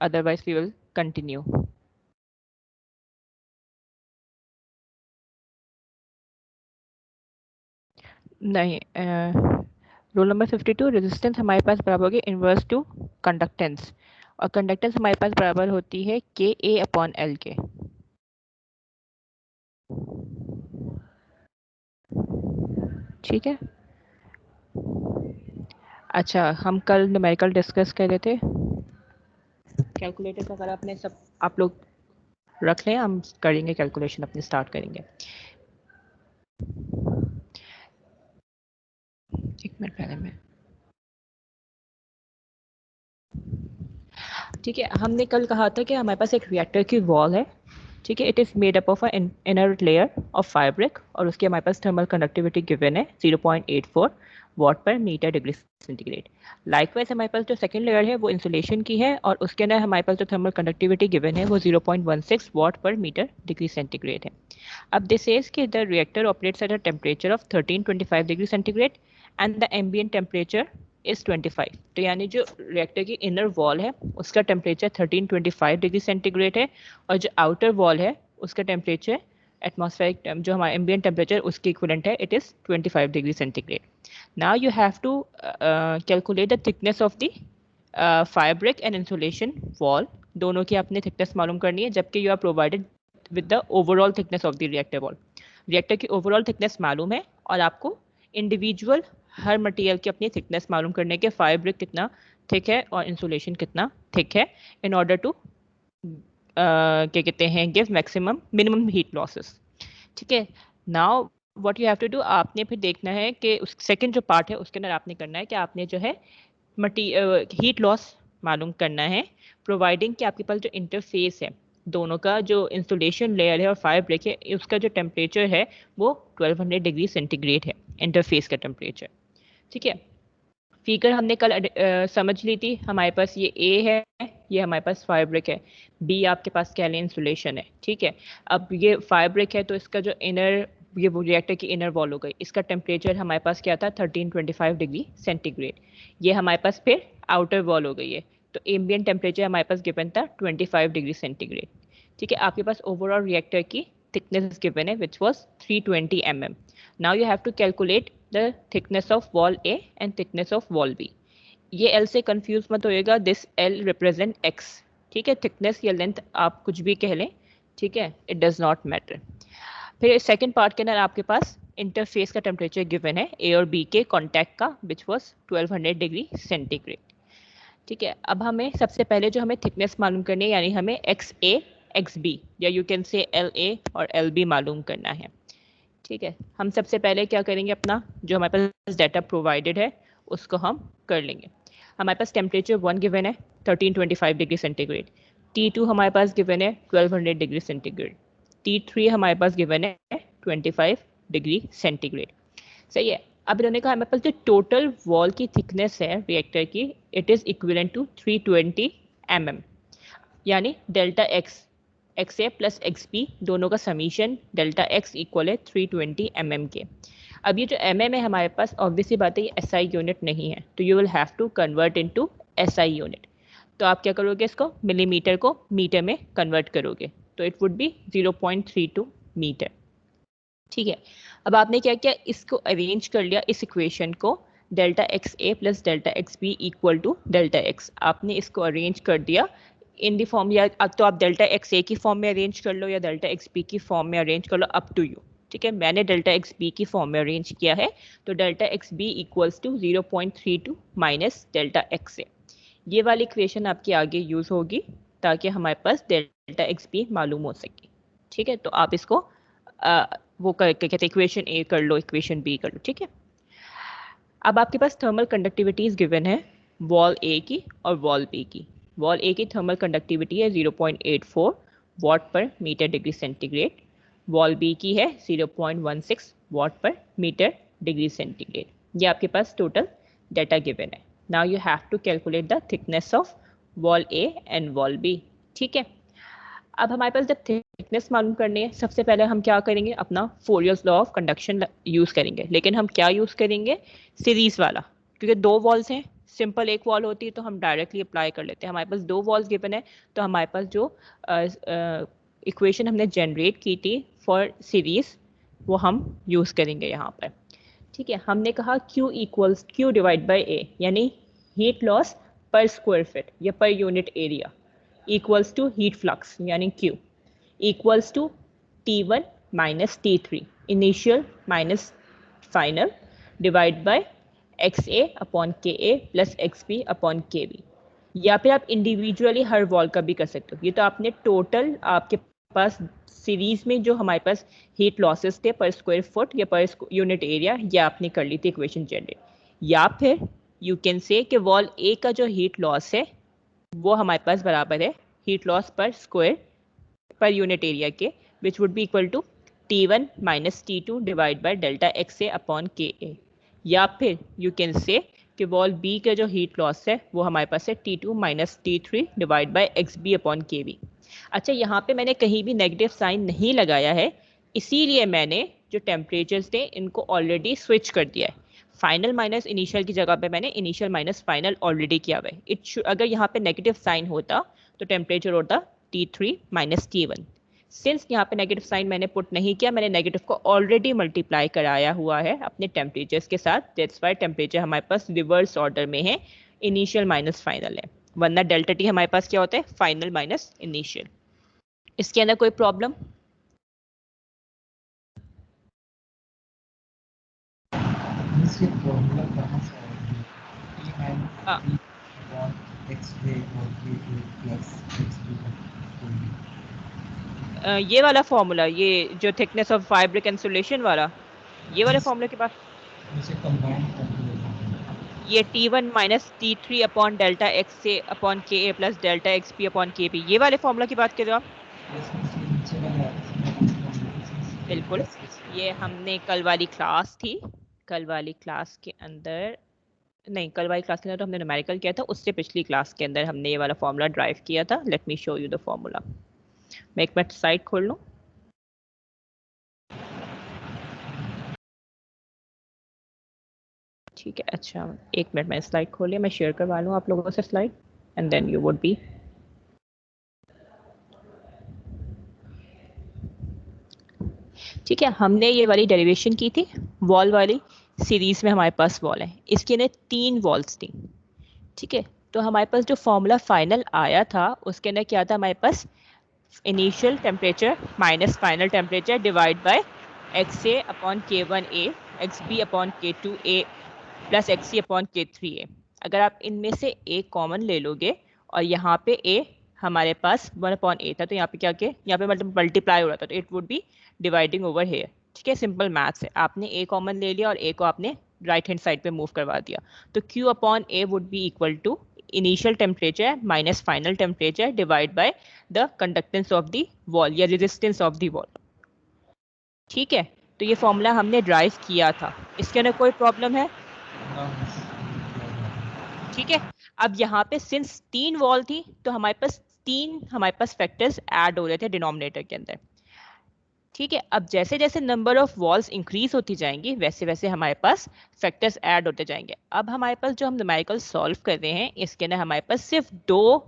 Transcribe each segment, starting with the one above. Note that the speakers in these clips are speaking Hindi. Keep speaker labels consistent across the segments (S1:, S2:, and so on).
S1: otherwise we will continue. नहीं, रूल नंबर 52, रेजिस्टेंस हमारे पास बराबर होगी इनवर्स टू कंडक्टेंस, और कंडक्टेंस हमारे पास बराबर होती है के ए अपॉन एल के। ठीक है, अच्छा हम कल न्यूमेरिकल डिस्कस कर रहे थे, कैलकुलेटर अगर आपने सब आप लोग रख लें, हम करेंगे कैलकुलेशन अपनी स्टार्ट करेंगे। एक मिनट पहले में, ठीक है, हमने कल कहा था कि हमारे पास एक रिएक्टर की वॉल है, ठीक है, it is made up of a inner layer of fabric, और उसकी हमारे पास थर्मल कंडक्टिविटी गिवन है 0.84 वॉट पर मीटर डिग्री सेंटीग्रेड। लाइकवाइज हमारे पास जो सेकंड लेयर है वो इंसुलेशन की है, और उसके अंदर हमारे पास जो थर्मल कंडक्टिविटी गिवन है वो 0.16 वॉट पर मीटर डिग्री सेंटीग्रेड है। अब दिस सेज कि the reactor operates at a temperature of 1325 degree centigrade and the ambient temperature is 25। तो यानी जो रिएक्टर की इनर वॉल है उसका टेम्परेचर 1325 डिग्री सेंटीग्रेड है, और जो आउटर वॉल है उसका टेम्परेचर एटमॉस्फेरिक जो हमारा एम्बिएंट टेम्परेचर उसके इक्विवेलेंट है, it is 25 degree centigrade. Now you have to calculate the thickness of the fabric and insulation wall, दोनों की आपने थिकनेस मालूम करनी है, जबकि you are provided with the overall thickness of the reactor wall. Reactor की ओवरऑल थिकनेस मालूम है, और आपको इंडिविजुअल हर मटेरियल की अपनी थिकनेस मालूम करने के, फैब्रिक कितना थिक है और इंसुलेशन कितना थिक है, इन ऑर्डर टू क्या कहते हैं give maximum minimum heat losses. ठीक है, now what you have to do, आपने फिर देखना है कि उस सेकंड जो पार्ट है उसके अंदर आपने करना है कि आपने जो है हीट लॉस मालूम करना है, प्रोवाइडिंग कि आपके पास जो इंटरफेस है दोनों का, जो इंसुलेशन लेयर है और फैब्रिक है, उसका जो टेम्परेचर है वो 1200 डिग्री सेंटीग्रेड है, इंटरफेस का टेम्परेचर। ठीक है, फिगर हमने कल समझ ली थी, हमारे पास ये ए है, ये हमारे पास फैब्रिक है, बी आपके पास क्या है इंसुलेशन है। ठीक है, अब ये फैब्रिक है तो इसका जो इनर, ये रिएक्टर की इनर वॉल हो गई, इसका टेम्परेचर हमारे पास क्या था 1325 डिग्री सेंटीग्रेड। ये हमारे पास फिर आउटर वॉल हो गई है, तो एम्बिएंट टेम्परेचर हमारे पास गिवन था 25 डिग्री सेंटीग्रेड। ठीक है, आपके पास ओवरऑल रिएक्टर की थिकनेस गिवन है which was 320 mm. Now you have to calculate the thickness of wall A and thickness of wall B. ये एल से कंफ्यूज मत होइएगा, दिस एल रिप्रेजेंट एक्स। ठीक है, थिकनेस या लेंथ आप कुछ भी कह लें, ठीक है, इट डज नॉट मैटर। फिर सेकंड पार्ट के अंदर आपके पास इंटरफेस का टेम्परेचर गिवन है ए और बी के कॉन्टैक्ट का, विच वॉज 1200 डिग्री सेंटीग्रेड। ठीक है, अब हमें सबसे पहले जो हमें थिकनेस मालूम करनी है, यानी हमें एक्स ए एक्स बी या you can say L A और एल बी मालूम करना है। ठीक है, हम सबसे पहले क्या करेंगे, अपना जो हमारे पास डाटा प्रोवाइडेड है उसको हम कर लेंगे। हमारे पास टेम्परेचर 1 गिवन है 1325 डिग्री सेंटीग्रेड, T2 हमारे पास गिवन है 1200 डिग्री सेंटीग्रेड, T3 हमारे पास गिवन है 25 डिग्री सेंटीग्रेड। सही है, अब इन्होंने कहा हमारे पास जो टोटल वॉल की थिकनेस है रिएक्टर की, it is equivalent to 320 mm, यानी delta X, X A plus X B दोनों का समीशन डेल्टा एक्स इक्वल है 320 mm के। अब ये जो mm है हमारे पास, ऑब्वियसली बात है ये SI यूनिट नहीं है, तो you will have to convert into SI unit. तो आप क्या करोगे, इसको मिलीमीटर को मीटर में कन्वर्ट करोगे, तो इट वुड बी 0.32 मीटर। ठीक है, अब आपने क्या किया, इसको अरेंज कर लिया, इस इक्वेशन को delta x A plus delta x B equal to delta X, आपने इसको अरेंज कर दिया इन दी फॉर्म, या तो आप डेल्टा एक्स ए की फॉर्म में अरेंज कर लो या डेल्टा एक्स बी की फॉर्म में अरेंज कर लो, अप टू यू। ठीक है, मैंने डेल्टा एक्स बी की फॉर्म में अरेंज किया है, तो delta x B equals to 0.32 minus delta x A. ये वाली इक्वेशन आपकी आगे यूज होगी ताकि हमारे पास डेल्टा एक्स बी मालूम हो सके। ठीक है, तो आप इसको वो क्या कहते हैं, इक्वेशन ए कर लो, इक्वेशन बी कर लो। ठीक है, अब आपके पास थर्मल कंडक्टिविटीज गिवन है वॉल ए की और वॉल बी की। वॉल ए की थर्मल कंडक्टिविटी है 0.84 वॉट पर metre degree centigrade, wall B की है 0.16 वॉट पर मीटर डिग्री सेंटीग्रेड। ये आपके पास टोटल डाटा गिवन है। Now you have to calculate the thickness of wall A and wall B. ठीक है, अब हमारे पास जब थिकनेस मालूम करनी है, सबसे पहले हम क्या करेंगे, अपना फोरियर्स लॉ ऑफ कंडक्शन यूज करेंगे, लेकिन हम क्या यूज करेंगे, सीरीज वाला, क्योंकि दो वॉल्स हैं सिंपल एक वॉल होती तो हम डायरेक्टली अप्लाई कर लेते हैं। हमारे पास 2 वॉल्स गिवन है, तो हमारे पास जो इक्वेशन हमने जनरेट की थी फॉर सीरीज वो हम यूज़ करेंगे यहाँ पर। ठीक है, हमने कहा Q equals Q divide by A, यानी हीट लॉस पर स्क्वायर फीट या पर unit area equals to heat flux यानी Q equals to T1 minus T3 initial minus final divide by XA upon KA plus XB upon KB। या फिर आप इंडिविजुअली हर वॉल का भी कर सकते हो। ये तो आपने टोटल आपके पास सीरीज में जो हमारे पास हीट लॉसेस थे पर स्क्वायर फुट या पर यूनिट एरिया, ये आपने कर ली थी इक्वेशन जनरेट। या फिर यू कैन से कि वॉल ए का जो हीट लॉस है वो हमारे पास बराबर है हीट लॉस पर स्क्वायर पर यूनिट एरिया के, which would be equal to T1 minus T2 divide by delta XA upon KA। या फिर यू कैन से कि वॉल बी का जो हीट लॉस है वो हमारे पास है T2 minus T3 divide by XB upon KB। अच्छा, यहाँ पे मैंने कहीं भी नेगेटिव साइन नहीं लगाया है, इसीलिए मैंने जो टेम्परेचर्स थे इनको ऑलरेडी स्विच कर दिया है। फाइनल माइनस इनिशियल की जगह पे मैंने इनिशियल माइनस फाइनल ऑलरेडी किया हुआ है। अगर यहाँ पे नेगेटिव साइन होता तो टेम्परेचर होता T3 माइनस T1। सिंस यहाँ पे नेगेटिव साइन मैंने पुट नहीं किया, मैंने नेगेटिव को ऑलरेडी मल्टीप्लाई कराया हुआ है अपने टेम्परेचर्स के साथ, दैट्स व्हाई टेम्परेचर हमारे पास रिवर्स ऑर्डर में है, इनिशियल माइनस फाइनल है। वरना डेल्टा टी हमारे पास क्या होता है, फाइनल माइनस इनिशियल। इसके अंदर कोई प्रॉब्लम? ये वाला फॉर्मूला, ये जो थिकनेस ऑफ फैब्रिक इंसुलेशन वाला, ये वाले फॉर्मूले के पास ये T1 minus T3 upon delta x से upon KA plus delta XB upon KB, ये वाले फॉर्मूला की बात कर रहे हो आप? बिल्कुल, ये हमने कल वाली क्लास थी, कल वाली क्लास के अंदर नहीं, कल वाली क्लास के अंदर तो हमने न्यूमेरिकल किया था, उससे पिछली क्लास के अंदर हमने ये वाला फॉर्मूला ड्राइव किया था। Let me show you the formula. मैं एक मिनट साइट खोल लूँ। ठीक है, अच्छा एक मिनट, मैं स्लाइड खोलिए, मैं शेयर करवा लूँ आप लोगों से slide, and then you would be. ठीक है, हमने ये वाली डेरिवेशन की थी वॉल वाली। सीरीज में हमारे पास वॉल है, इसके अंदर 3 वॉल्स थी। ठीक है, तो हमारे पास जो फॉर्मूला फाइनल आया था उसके अंदर क्या था, हमारे पास initial temperature minus final temperature divide by XA upon K1A XB upon K2A plus XC upon K3A। अगर आप इनमें से A कॉमन ले लोगे और यहाँ पे A हमारे पास 1 अपॉन A था, तो यहाँ पे क्या के यहाँ पे मतलब मल्टीप्लाई हो रहा था, तो it would B dividing over here. ठीक है, सिंपल मैथ्स है। आपने A कॉमन ले लिया और A को आपने राइट हैंड साइड पे मूव करवा दिया, तो Q upon A would be equal to initial temperature minus final temperature divide by the conductance of the wall या रेजिस्टेंस ऑफ द वॉल। ठीक है, तो ये फॉर्मूला हमने ड्राइव किया था, इसके अंदर कोई प्रॉब्लम है? ठीक है, अब यहाँ पे सिंस 3 वॉल थी तो हमारे पास फैक्टर्स ऐड हो रहे थे डिनोमिनेटर के अंदर। ठीक है, अब जैसे जैसे नंबर ऑफ वॉल्स इंक्रीज होती जाएंगी वैसे वैसे हमारे पास फैक्टर्स ऐड होते जाएंगे। अब हमारे पास जो हम न्यूमेरिकल सॉल्व कर रहे हैं इसके अंदर हमारे पास सिर्फ 2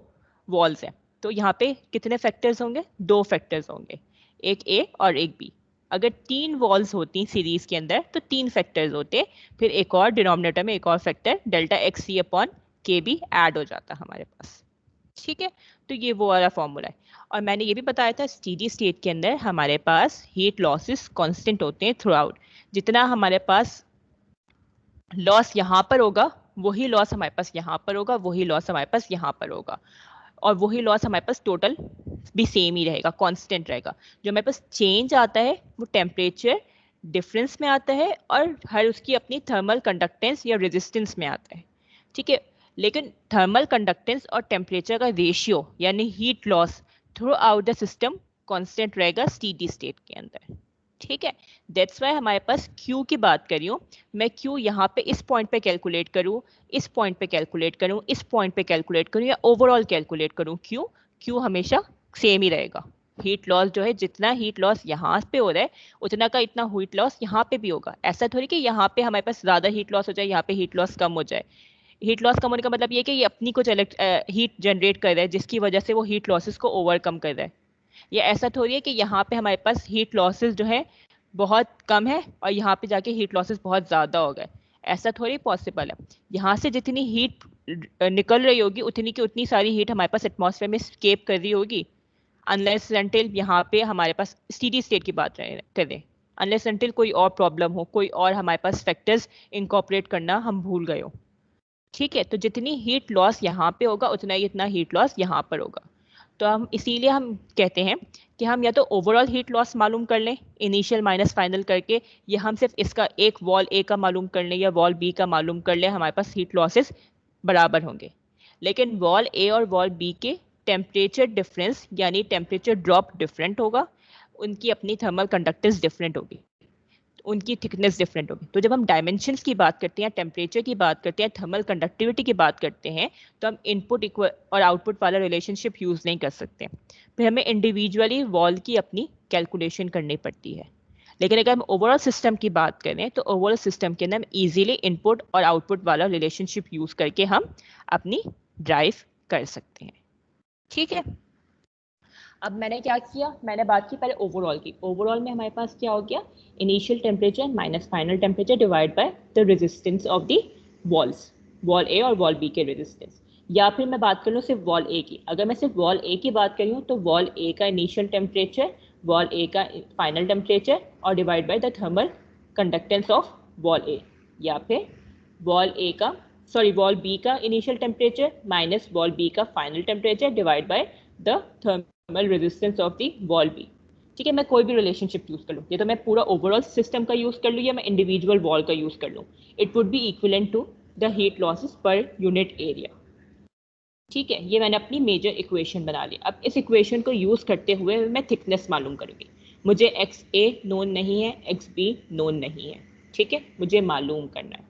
S1: वॉल्स हैं, तो यहाँ पे कितने फैक्टर्स होंगे, 2 फैक्टर्स होंगे, एक A और एक B। अगर 3 वॉल्स होती सीरीज के अंदर तो 3 फैक्टर्स होते, फिर एक और डिनोमिनेटर में एक और factor delta XC upon KB add हो जाता हमारे पास। ठीक है, तो ये वो वाला फॉर्मूला है। और मैंने ये भी बताया था स्टेडी स्टेट के अंदर हमारे पास हीट लॉसेस कांस्टेंट होते हैं थ्रू आउट। जितना हमारे पास लॉस यहाँ पर होगा वही लॉस हमारे पास यहाँ पर होगा, वही लॉस हमारे पास यहाँ पर होगा, और वही लॉस हमारे पास टोटल भी सेम ही रहेगा, कांस्टेंट रहेगा। जो हमारे पास चेंज आता है वो टेम्परेचर डिफरेंस में आता है और हर उसकी अपनी थर्मल कंडक्टेंस या रेजिस्टेंस में आता है। ठीक है, लेकिन थर्मल कंडक्टेंस और टेम्परेचर का रेशियो यानी heat loss through out the system constant रहेगा स्टेडी स्टेट के अंदर। ठीक है, दैट्स वाई हमारे पास Q की बात करियो, मैं Q यहाँ पे इस पॉइंट पे कैलकुलेट करूँ, इस पॉइंट पे कैलकुलेट करूँ, इस पॉइंट पे कैलकुलेट करूँ या ओवरऑल कैलकुलेट करूँ, Q हमेशा सेम ही रहेगा। हीट लॉस जो है, जितना हीट लॉस यहाँ पे हो रहा है उतना का इतना हीट लॉस यहाँ पे भी होगा। ऐसा थोड़ी कि यहाँ पे हमारे पास ज़्यादा हीट लॉस हो जाए, यहाँ पे हीट लॉस कम हो जाए। हीट लॉस कम होने का मतलब ये कि ये अपनी कुछ हीट जनरेट कर रहा है जिसकी वजह से वो हीट लॉसेस को ओवरकम कर रहा है। ये ऐसा थोड़ी है कि यहाँ पे हमारे पास हीट लॉसेस जो है बहुत कम है और यहाँ पे जाके हीट लॉसेस बहुत ज़्यादा हो गए, ऐसा थोड़ी पॉसिबल है। यहाँ से जितनी हीट निकल रही होगी उतनी की उतनी सारी हीट हमारे पास एटमॉस्फेयर में स्केप कर रही होगी, अनलेस अनटिल यहाँ पे हमारे पास स्टीडी स्टेट की बात करें, अनलेस अनटिल कोई और प्रॉब्लम हो, कोई और हमारे पास फैक्टर्स इनकॉपरेट करना हम भूल गए हो। ठीक है, तो जितनी हीट लॉस यहाँ पे होगा उतना ही इतना हीट लॉस यहाँ पर होगा। तो हम इसीलिए हम कहते हैं कि हम या तो ओवरऑल हीट लॉस मालूम कर लें इनिशियल माइनस फाइनल करके, या हम सिर्फ इसका एक वॉल ए का मालूम कर लें या वॉल बी का मालूम कर लें, हमारे पास हीट लॉसेस बराबर होंगे। लेकिन वॉल ए और वॉल बी के टेम्परेचर डिफरेंस यानी टेम्परेचर ड्रॉप डिफरेंट होगा, उनकी अपनी थर्मल कंडक्टेंस डिफरेंट होगी, उनकी थिकनेस डिफरेंट होगी। तो जब हम डायमेंशंस की बात करते हैं, टेम्परेचर की बात करते हैं, थर्मल कंडक्टिविटी की बात करते हैं, तो हम इनपुट इक्वल और आउटपुट वाला रिलेशनशिप यूज नहीं कर सकते, फिर हमें इंडिविजुअली वॉल की अपनी कैलकुलेशन करनी पड़ती है। लेकिन अगर हम ओवरऑल सिस्टम की बात करें तो ओवरऑल सिस्टम के अंदर हम इजीली इनपुट और आउटपुट वाला रिलेशनशिप यूज करके हम अपनी ड्राइव कर सकते हैं। ठीक है, अब मैंने क्या किया, मैंने बात की पहले ओवरऑल की। ओवरऑल में हमारे पास क्या हो गया, initial temperature minus final temperature divide by the resistance of the walls, wall A और वॉल बी के रेजिस्टेंस। या फिर मैं बात कर लूँ सिर्फ वॉल ए की, अगर मैं सिर्फ वॉल ए की बात करी हूँ तो वॉल ए का इनिशियल टेम्परेचर, वॉल ए का फाइनल टेम्परेचर और divide by the thermal conductance of wall A, या फिर वॉल ए का वॉल बी का initial temperature minus wall B का final temperature divide by the thermal resistance of the wall B. ठीक है, मैं कोई भी रिलेशनशिप यूज कर लूँ, या तो मैं पूरा ओवरऑल सिस्टम का यूज कर लूँ या मैं इंडिविजुअल वॉल का यूज कर लूँ, it would be equivalent to the heat losses per unit area. ठीक है, ये मैंने अपनी मेजर इक्वेशन बना ली। अब इस इक्वेशन को यूज करते हुए मैं थिकनेस मालूम करूंगी। मुझे एक्स ए नोन नहीं है, एक्स बी नोन नहीं है, ठीक है, मुझे मालूम करना है।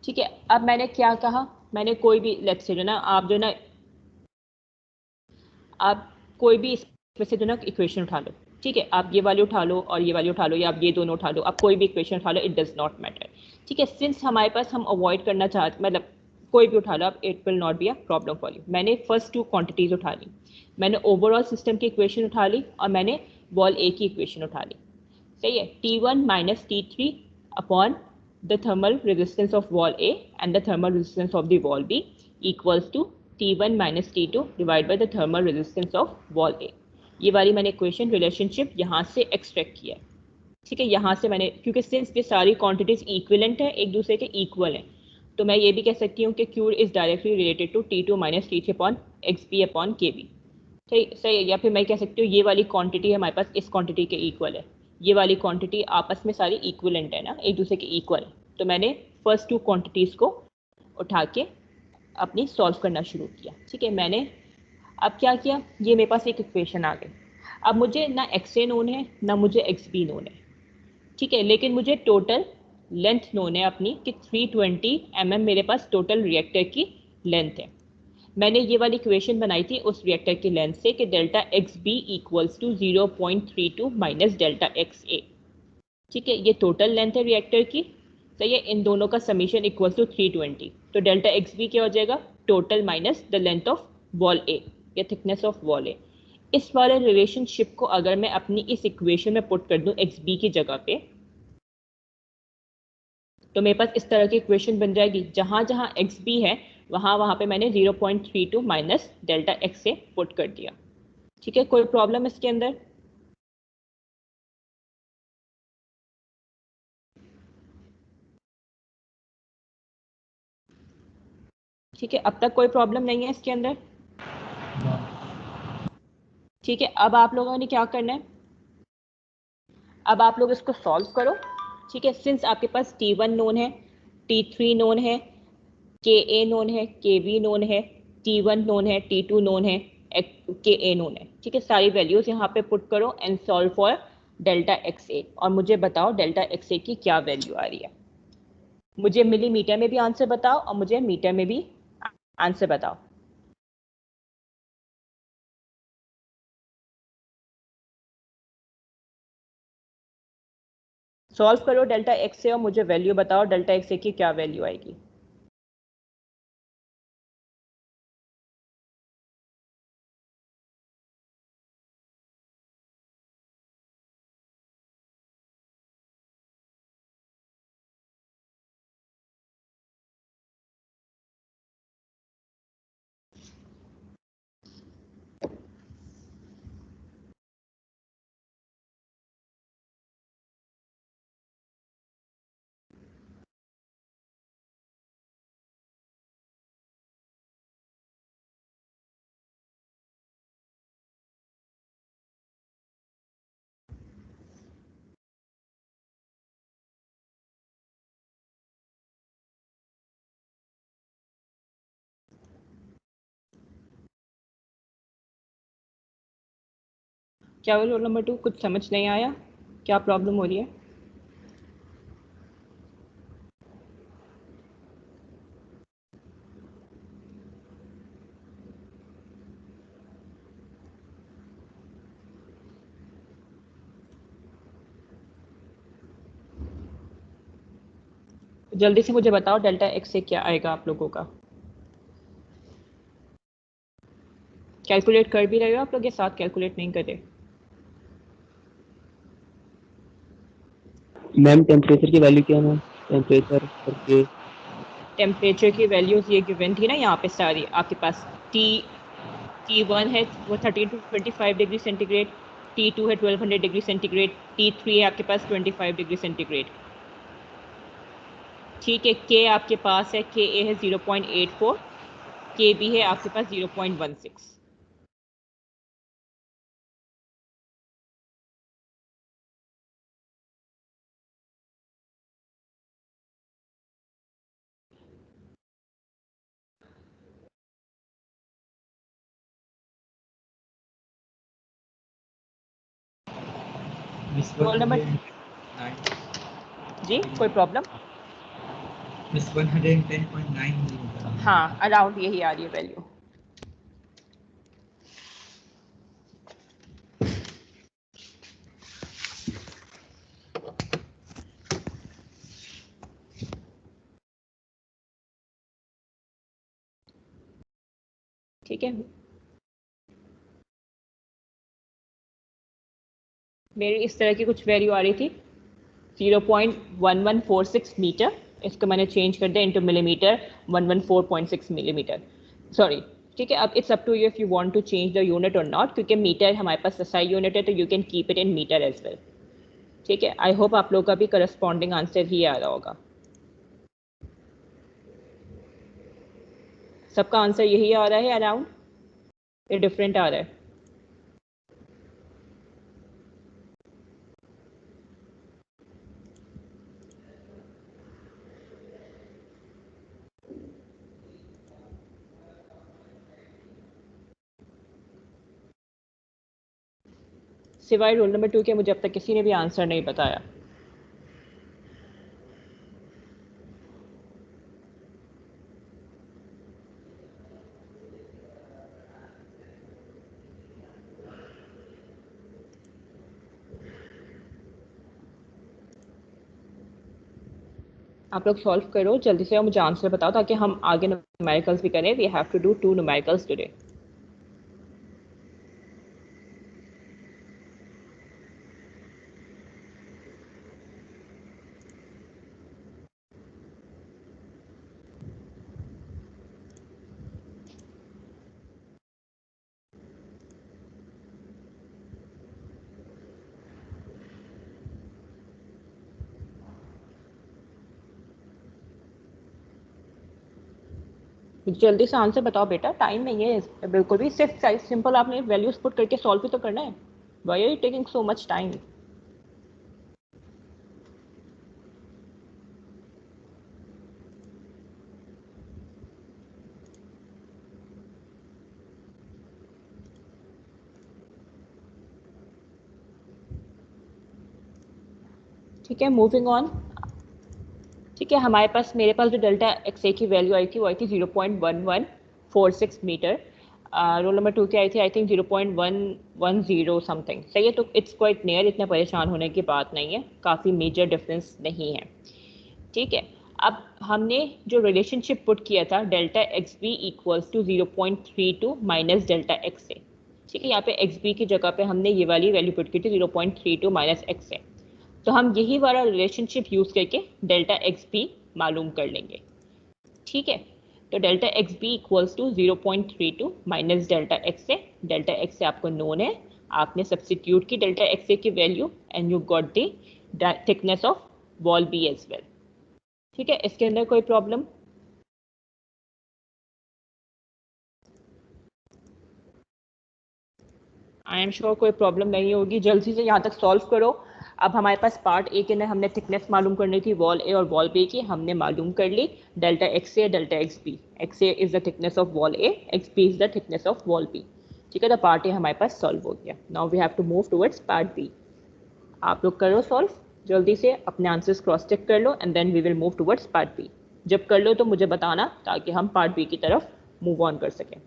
S1: ठीक है, अब मैंने क्या कहा, मैंने कोई भी लेट्स से जो ना आप जो ना आप कोई भी इसमें से जो ना इक्वेशन उठा लो। ठीक है, आप ये वाली उठा लो और ये वाली उठा लो, या आप ये दोनों उठा लो, आप कोई भी इक्वेशन उठा लो, इट डज नॉट मैटर। ठीक है, सिंस हमारे पास हम अवॉइड करना चाहते, मतलब कोई भी उठा लो आप, it will not be a problem for you. मैंने फर्स्ट टू क्वांटिटीज उठा ली, मैंने ओवरऑल सिस्टम की इक्वेशन उठा ली और मैंने वॉल ए की इक्वेशन उठा ली। सही है, T1 minus T3 upon the thermal resistance of wall A and the thermal resistance of the wall B equals to T1 minus T2 divided by the thermal resistance of wall A। ये वाली मैंने इक्वेशन रिलेशनशिप यहाँ से एक्सट्रैक्ट किया है। ठीक है, यहाँ से मैंने, क्योंकि सिंस ये सारी क्वांटिटीज इक्विवेलेंट है, एक दूसरे के इक्वल है, तो मैं ये भी कह सकती हूँ कि Q is directly related to T2 minus T3 upon XP upon KB। सही सही है, या फिर मैं कह सकती हूँ ये वाली क्वांटिटी है हमारे पास इस क्वांटिटी के इक्वल है, ये वाली क्वांटिटी आपस में सारी इक्विवेलेंट है ना, एक दूसरे के इक्वल। तो मैंने फर्स्ट टू क्वांटिटीज को उठा के अपनी सॉल्व करना शुरू किया। ठीक है, मैंने अब क्या किया, ये मेरे पास एक इक्वेशन आ गई। अब मुझे ना एक्स ए नोन है ना मुझे एक्स बी नोन है। ठीक है, लेकिन मुझे टोटल लेंथ नोन है अपनी कि 320 मेरे पास टोटल रिएक्टर की लेंथ है। मैंने ये वाली इक्वेशन बनाई थी उस रिएक्टर की लेंथ से कि delta x B equals to 0.32 minus delta x A. ठीक है, ये टोटल लेंथ है रिएक्टर की। सही है, इन दोनों का समीशन इक्वल्स टू 320, तो डेल्टा एक्स बी क्या हो जाएगा, total minus the length of wall A या थिकनेस ऑफ वॉल ए। इस वाले रिलेशनशिप को अगर मैं अपनी इस इक्वेशन में पुट कर दूं एक्स बी की जगह पे, तो मेरे पास इस तरह की इक्वेशन बन जाएगी, जहां जहां एक्स बी है वहां वहां पे मैंने 0.32 माइनस डेल्टा एक्स से पुट कर दिया। ठीक है, कोई प्रॉब्लम इसके अंदर? ठीक है, अब तक कोई प्रॉब्लम नहीं है इसके अंदर? ठीक है, अब आप लोगों ने क्या करना है, अब आप लोग इसको सॉल्व करो। ठीक है, सिंस आपके पास T1 नोन है, T3 नोन है, के ए नोन है, के बी नोन है, T1 नोन है, T2 नोन है, के ए नोन है। ठीक है, सारी वैल्यूज यहाँ पे पुट करो and solve for delta x A, और मुझे बताओ डेल्टा एक्स ए की क्या वैल्यू आ रही है। मुझे मिलीमीटर में भी आंसर बताओ और मुझे मीटर में भी आंसर बताओ। सॉल्व करो डेल्टा एक्स से और मुझे वैल्यू बताओ डेल्टा एक्स की क्या वैल्यू आएगी। क्या हुआ रोल नंबर 2, कुछ समझ नहीं आया, क्या प्रॉब्लम हो रही है? जल्दी से मुझे बताओ डेल्टा एक्स से क्या आएगा आप लोगों का। कैलकुलेट कर भी रहे हो आप लोग या साथ कैलकुलेट नहीं कर रहे?
S2: मैम टेम्परेचर की वैल्यू क्या है मैम? टेम्परेचर करके
S1: टेम्परेचर की वैल्यूज ये गिवन थी ना यहाँ पे सारी आपके पास। T1 है वो 13 to 25 डिग्री सेंटीग्रेड, T2 है 1200 डिग्री सेंटीग्रेड, T3 है आपके पास 25 डिग्री सेंटीग्रेड। ठीक है, K आपके पास है, Ka है 0.84, Kb है आपके पास 0.16। रोल नंबर जी, कोई प्रॉब्लम?
S3: मिस 110.9।
S1: हाँ, अराउंड यही आ रही है वैल्यू। ठीक है, मेरी इस तरह की कुछ वैल्यू आ रही थी 0.1146 मीटर, इसको मैंने चेंज कर दिया इनटू मिलीमीटर 114.6 मिलीमीटर, सॉरी। ठीक है, अब it's up to you if you want to change the unit और नॉट, क्योंकि मीटर हमारे पास SI यूनिट है तो you can keep it in metre as well. ठीक है, आई होप आप लोगों का भी करस्पॉन्डिंग आंसर ही आ रहा होगा। सबका आंसर यही आ रहा है अराउंड, ये डिफरेंट आ रहा है? सिवाय रोल नंबर 2 के मुझे अब तक किसी ने भी आंसर नहीं बताया। आप लोग सॉल्व करो जल्दी से और मुझे आंसर बताओ ताकि हम आगे न्यूमेरिकल्स भी करें। We have to do 2 numericals today. जल्दी से आंसर बताओ बेटा, टाइम नहीं है बिल्कुल भी, सिर्फ सिंपल आपने वैल्यूज पुट करके सॉल्व भी तो करना है। Why are you taking so much time? ठीक है, मूविंग ऑन। ठीक है, हमारे पास मेरे पास जो डेल्टा एक्स ए की वैल्यू आई थी वो आई थी 0.1146 मीटर। रोल नंबर 2 की आई थी आई थिंक 0.110 समथिंग, सही है। तो इट्स क्वाइट नियर, इतना परेशान होने की बात नहीं है, काफ़ी मेजर डिफरेंस नहीं है, ठीक है। अब हमने जो रिलेशनशिप पुट किया था delta x B equals to 0.32 minus delta x C, ठीक है। यहाँ पे एक्स बी की जगह पे हमने ये वाली वैल्यू पुट की थी 0.32 माइनस एक्स से, तो हम यही वाला रिलेशनशिप यूज़ करके डेल्टा एक्स बी मालूम कर लेंगे, ठीक है। तो delta x B equals to 0.32 minus delta x C, delta x C आपको नोन है, आपने सब्सटीट्यूट की डेल्टा एक्स ए की value and you got the thickness of wall B as well, ठीक है। इसके अंदर कोई प्रॉब्लम? आई एम श्योर कोई प्रॉब्लम नहीं होगी, जल्दी से यहाँ तक सॉल्व करो। अब हमारे पास पार्ट ए के अंदर हमने थिकनेस मालूम करनी थी वॉल ए और वॉल बी की, हमने मालूम कर ली delta x A delta x B. X A is the thickness of wall A, x B is the thickness of wall B, ठीक है। तो पार्ट ए हमारे पास सॉल्व हो गया। Now we have to move towards part B. आप लोग करो सॉल्व जल्दी से, अपने आंसर्स क्रॉस चेक कर लो and then we will move towards part B. जब कर लो तो मुझे बताना ताकि हम पार्ट बी की तरफ मूव ऑन कर सकें।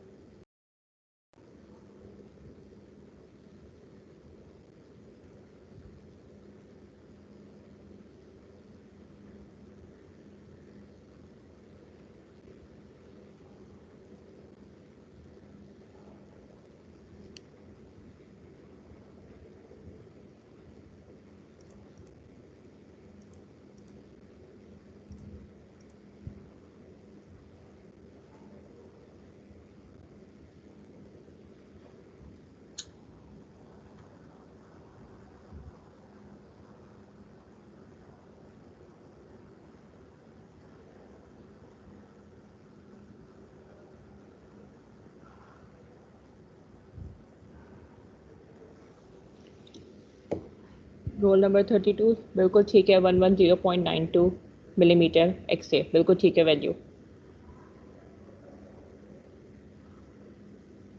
S1: रोल नंबर 32 बिल्कुल ठीक है, 110.92 मिलीमीटर एक्स से, बिल्कुल ठीक है वैल्यू।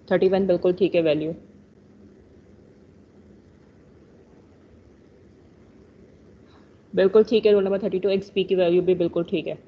S1: 31 बिल्कुल ठीक है वैल्यू। बिल्कुल ठीक है, रोल नंबर 32 एक्स पी की वैल्यू भी बिल्कुल ठीक है।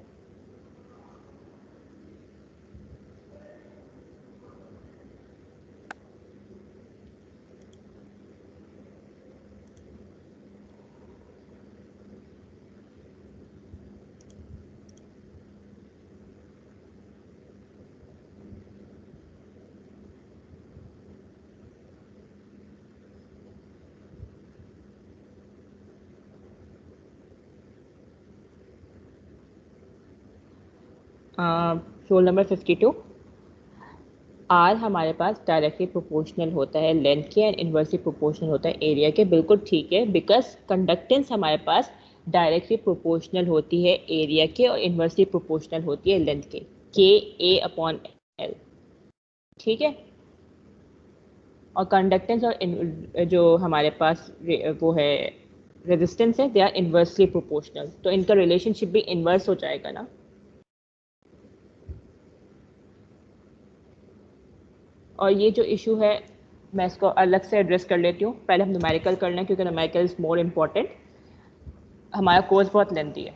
S1: रोल नंबर 52, आर हमारे पास डायरेक्टली प्रोपोर्शनल होता है लेंथ के एंड इन्वर्सली प्रोपोर्शनल होता है एरिया के, बिल्कुल ठीक है। बिकॉज कंडक्टेंस हमारे पास डायरेक्टली प्रोपोर्शनल होती है एरिया के और इन्वर्सली प्रोपोर्शनल होती है लेंथ के ए अपॉन एल, ठीक है। और कंडक्टेंस और जो हमारे पास वो है रेजिस्टेंस है, दे आर इन्वर्सली प्रोपोर्शनल, तो इनका रिलेशनशिप भी इन्वर्स हो जाएगा ना। और ये जो इशू है मैं इसको अलग से एड्रेस कर लेती हूँ, पहले हम न्यूमेरिकल कर लें क्योंकि न्यूमेरिकल इज़ मोर इम्पॉर्टेंट। हमारा कोर्स बहुत लेंथी है,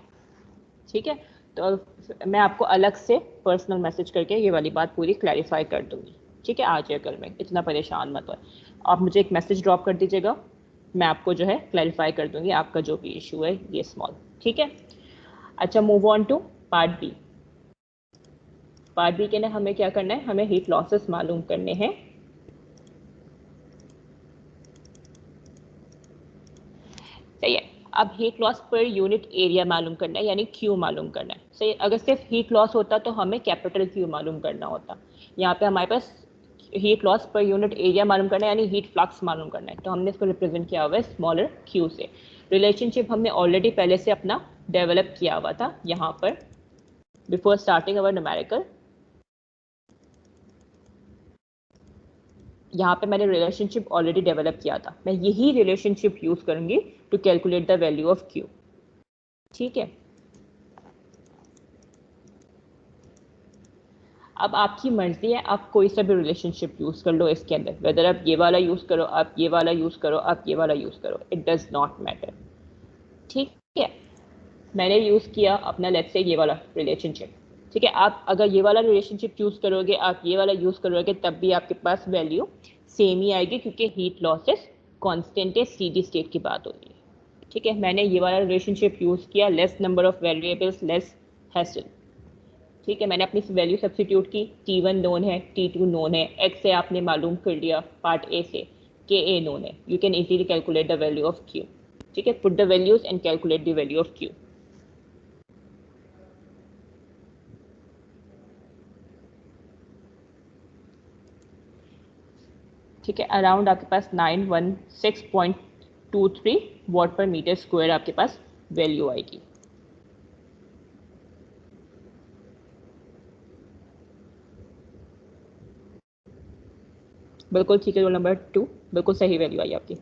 S1: ठीक है। तो मैं आपको अलग से पर्सनल मैसेज करके ये वाली बात पूरी क्लैरिफाई कर दूँगी, ठीक है। आज या कल में, इतना परेशान मत हो। आप मुझे एक मैसेज ड्रॉप कर दीजिएगा, मैं आपको जो है क्लैरिफाई कर दूँगी आपका जो भी इशू है ये स्मॉल, ठीक है। अच्छा, move on to part B. Part B के लिए हमें क्या करना है, हमें हीट लॉसेस मालूम करने हैं। सही है। अब heat loss per unit area मालूम करना है, यानी क्यू मालूम करना है, सही है। अगर सिर्फ हीट लॉस होता तो हमें कैपिटल क्यू मालूम करना होता। यहाँ पे हमारे पास heat loss per unit area मालूम करना है, यानी हीट फ्लक्स मालूम करना है, तो हमने इसको रिप्रेजेंट किया हुआ है स्मॉलर क्यू से। रिलेशनशिप हमने ऑलरेडी पहले से अपना डेवलप किया हुआ था यहाँ पर, बिफोर स्टार्टिंग अवर न्यूमेरिकल। यहाँ पे मैंने रिलेशनशिप ऑलरेडी डेवलप किया था, मैं यही रिलेशनशिप यूज करूंगी to calculate the value of Q, ठीक है। अब आपकी मर्जी है, आप कोई सा भी रिलेशनशिप यूज कर लो इसके अंदर, वेदर आप ये वाला यूज करो, आप ये वाला यूज करो, आप ये वाला यूज करो, इट डज नॉट मैटर, ठीक है। मैंने यूज किया अपना लेट्स से ये वाला रिलेशनशिप, ठीक है, आप अगर ये वाला रिलेशनशिप चूज करोगे, आप ये वाला यूज करोगे, तब भी आपके पास वैल्यू सेम ही आएगी, क्योंकि हीट लॉसेस कांस्टेंट है, स्टेडी स्टेट की बात हो रही है। ठीक है, मैंने ये वाला रिलेशनशिप यूज किया, less number of variables less hassle. ठीक है, मैंने अपनी वैल्यू सब्स्टिट्यूट की, T1 नोन है, T2 नोन है, X से आपने मालूम कर लिया पार्ट ए से कि A नोन है, you can easily calculate the value of Q। ठीक है, put the values and calculate the value of Q। ठीक है, अराउंड आपके पास 916.23 वॉट पर मीटर स्क्वायर आपके पास वैल्यू आएगी। बिल्कुल ठीक है, रोल नंबर 2, बिल्कुल सही वैल्यू आई आपकी।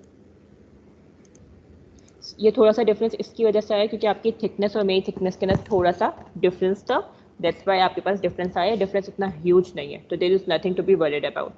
S1: ये थोड़ा सा डिफरेंस इसकी वजह से आया क्योंकि आपकी थिकनेस और मेरी थिकनेस के अंदर थोड़ा सा डिफरेंस था, दैट्स वाई आपके पास डिफरेंस आया। डिफरेंस इतना ह्यूज नहीं है, तो there is nothing to be worried about.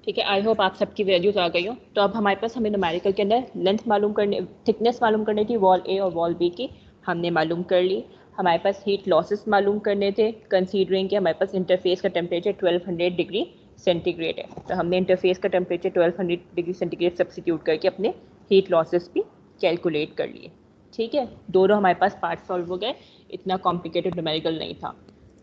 S1: ठीक है, आई होप आप सबकी वैल्यूज आ गई हो। तो अब हमारे पास हमें न्यूमेरिकल के अंदर लेंथ मालूम करने, थिकनेस मालूम करनी थी वॉल ए और वॉल बी की, हमने मालूम कर ली। हमारे पास हीट लॉसेस मालूम करने थे, कंसीडरिंग कि हमारे पास इंटरफेस का टेम्परेचर 1200 डिग्री सेंटीग्रेड है, तो हमने इंटरफेस का टेम्परेचर 1200 डिग्री सेंटीग्रेड सब्स्टिट्यूट करके अपने हीट लॉसेस भी कैलकुलेट कर लिए। ठीक है, दोनों हमारे पास पार्ट सॉल्व हो गए, इतना कॉम्प्लिकेटेड न्यूमेरिकल नहीं था।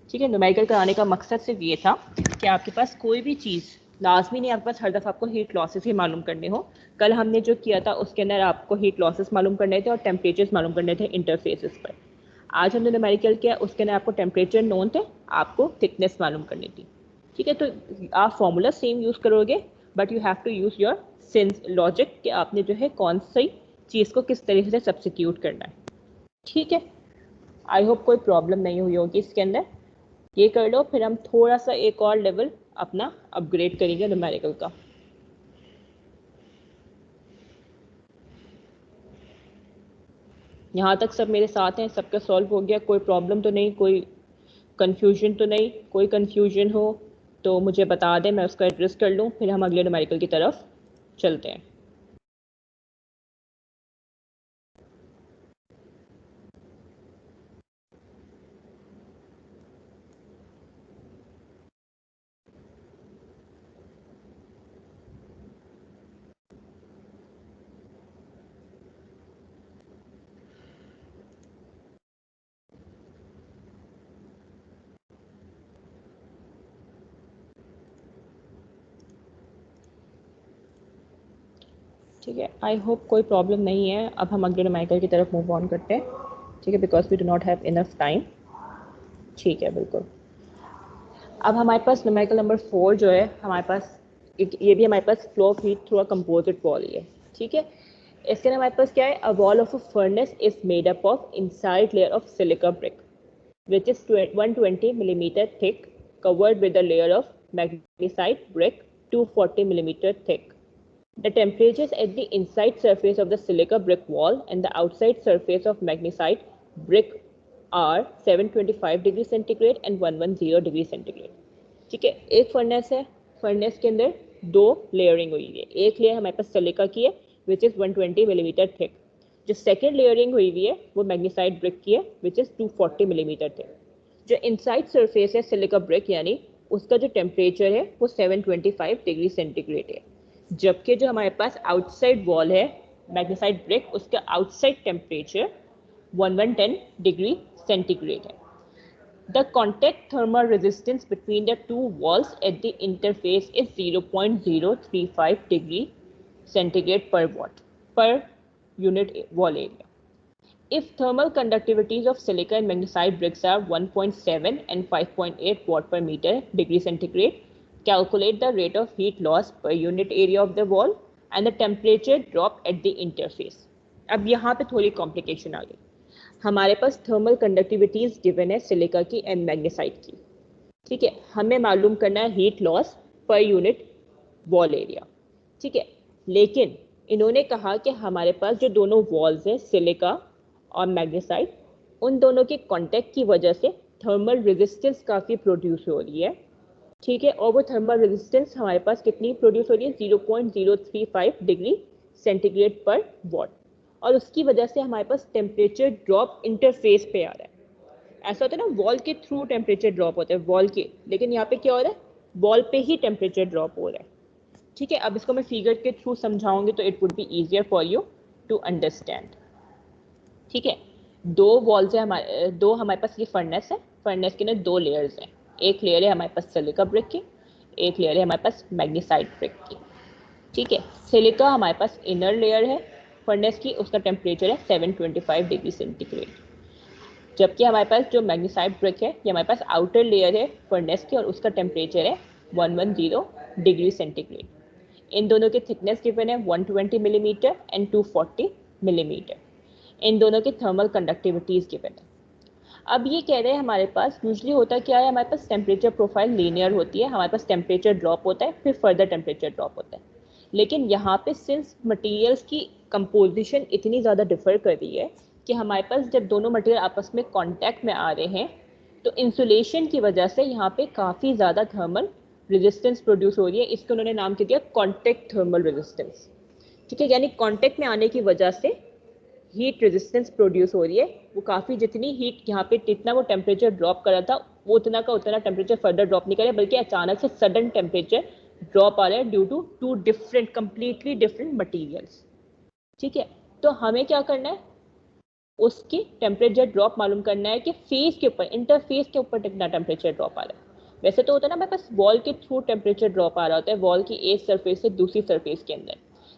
S1: ठीक है, न्यूमेरिकल कराने का मकसद सिर्फ ये था कि आपके पास कोई भी चीज़ लाजमी नहीं, आपके पास हर दफ़ा आपको हीट लॉसेस ही मालूम करने हो। कल हमने जो किया था उसके अंदर आपको हीट लॉसेस मालूम करने थे और टेम्परेचर्स मालूम करने थे इंटरफेसेस पर। आज हमने न्यूमेरिकल किया, उसके अंदर आपको टेम्परेचर नोन थे, आपको थिकनेस मालूम करनी थी। ठीक है, तो आप फॉर्मूला सेम यूज़ करोगे, but you have to use your sense logic कि आपने जो है कौन सी चीज़ को किस तरीके से सब्स्टिट्यूट करना है। ठीक है, आई होप कोई प्रॉब्लम नहीं हुई होगी इसके अंदर। ये कर लो, फिर हम थोड़ा सा एक और लेवल अपना अपग्रेड करेंगे न्यूमेरिकल का। यहाँ तक सब मेरे साथ हैं, सबका सॉल्व हो गया, कोई प्रॉब्लम तो नहीं, कोई कन्फ्यूजन तो नहीं? कोई कन्फ्यूजन हो तो मुझे बता दें, मैं उसका एड्रेस कर लूँ, फिर हम अगले न्यूमेरिकल की तरफ चलते हैं। ठीक है, आई होप कोई प्रॉब्लम नहीं है। अब हम अगले न्यूमेरिकल की तरफ मूव ऑन करते हैं। ठीक है, because we do not have enough time. ठीक है, बिल्कुल। अब हमारे पास न्यूमेरिकल नंबर 4 जो है, हमारे पास ये भी हमारे पास flow of heat through a composite wall ही है। ठीक है, इसके अंदर हमारे पास क्या है, a wall of a furnace is made up of inside layer of silica brick which is 120 millimeter thick, covered with a layer of magnesite brick 240 millimeter thick. The temperatures at the inside surface of the silica brick wall and the outside surface of magnesite brick are 725 degree centigrade and 110 degree centigrade. ठीक है, एक फर्नेस है, फर्नेस के अंदर दो लेयरिंग हुई है। एक लेयर हमारे पास सिलिका की है विच इज़ 120 मिलीमीटर थिक। जो सेकेंड लेयरिंग हुई हुई है वो मैग्नीसाइट ब्रिक की है विच इज़ 240 मिलीमीटर थिक। जो इनसाइड सरफेस है सिलिका ब्रिक यानी उसका जो टेम्परेचर है वो 725 डिग्री सेंटीग्रेड है, जबकि जो हमारे पास आउटसाइड वॉल है मैग्नीसाइट ब्रिक उसका आउटसाइड टेम्परेचर 1110 डिग्री सेंटीग्रेड है। The contact thermal resistance between the two walls at the interface is 0.035 degree centigrade per watt per unit wall area. If thermal conductivities of silica and magnesite bricks are 1.7 and 5.8 watt per meter degree centigrade, calculate the rate of heat loss per unit area of the wall and the temperature drop at the interface. अब यहाँ पे थोड़ी कॉम्प्लिकेशन आ गई। हमारे पास थर्मल कंडक्टिविटीज गिवन है सिलिका की एंड मैग्नेसाइट की। ठीक है, हमें मालूम करना है heat loss per unit wall area. ठीक है, लेकिन इन्होंने कहा कि हमारे पास जो दोनों वॉल्स हैं सिलिका और मैग्नेसाइट, उन दोनों के कांटेक्ट की वजह से थर्मल रेजिस्टेंस काफ़ी प्रोड्यूस हो रही है। ठीक है, और वो थर्मल रेजिस्टेंस हमारे पास कितनी प्रोड्यूस हो रही है, 0.035 डिग्री सेंटीग्रेड पर वॉट, और उसकी वजह से हमारे पास टेम्परेचर ड्रॉप इंटरफेस पे आ रहा है। ऐसा होता है ना, वॉल के थ्रू टेम्परेचर ड्रॉप होता है वॉल के, लेकिन यहाँ पे क्या हो रहा है, वॉल पे ही टेम्परेचर ड्रॉप हो रहा है। ठीक है, अब इसको मैं फिगर के थ्रू समझाऊंगी तो it would be easier for you to understand. ठीक है, दो वॉल्स है हमारे, दो हमारे पास ये फर्नेस है, फर्नेस के ना दो लेयर्स हैं, एक लेयर है हमारे पास सिलिका ब्रिक की, एक लेयर है हमारे पास मैग्नीसाइट ब्रिक की। ठीक है, सिलिका हमारे पास इनर लेयर है फर्नेस की, उसका टेम्परेचर है 725 डिग्री सेंटीग्रेड, जबकि हमारे पास जो मैग्नीसाइट ब्रिक है ये हमारे पास आउटर लेयर है फर्नेस की और उसका टेम्परेचर है 110 डिग्री सेंटीग्रेड। इन दोनों की थिकनेस गिवन है 120 मिलीमीटर एंड 240 मिलीमीटर। इन दोनों की थर्मल कंडक्टिविटीज गिवन है। अब ये कह रहे हैं हमारे पास यूजली होता क्या है, हमारे पास टेम्परेचर प्रोफाइल लीनियर होती है, हमारे पास टेम्परेचर ड्रॉप होता है फिर फर्दर टेम्परेचर ड्रॉप होता है। लेकिन यहाँ पे सिंस मटेरियल्स की कंपोजिशन इतनी ज़्यादा डिफर कर रही है कि हमारे पास जब दोनों मटेरियल आपस में कांटेक्ट में आ रहे हैं तो इंसुलेशन की वजह से यहाँ पे काफ़ी ज़्यादा थर्मल रेजिस्टेंस प्रोड्यूस हो रही है। इसको उन्होंने नाम दे दिया कॉन्टेक्ट थर्मल रेजिस्टेंस। ठीक है, यानी कांटेक्ट में आने की वजह से हीट रेजिस्टेंस प्रोड्यूस हो रही है, वो काफ़ी जितनी हीट यहाँ पे जितना वो टेम्परेचर ड्रॉप कर रहा था वो उतना का उतना टेम्परेचर फर्दर ड्रॉप नहीं कर रहा है, बल्कि अचानक से सडन टेम्परेचर ड्रॉप आ रहा है due to two different completely different materials. ठीक है, तो हमें क्या करना है, उसकी टेम्परेचर ड्रॉप मालूम करना है कि फेस के ऊपर, इंटरफेस के ऊपर कितना टेम्परेचर ड्रॉप आ रहा है। वैसे तो होता है ना हमारे पास वॉल के थ्रू टेम्परेचर ड्रॉप आ रहा होता है, वॉल की एक सरफेस से दूसरी सरफेस के अंदर,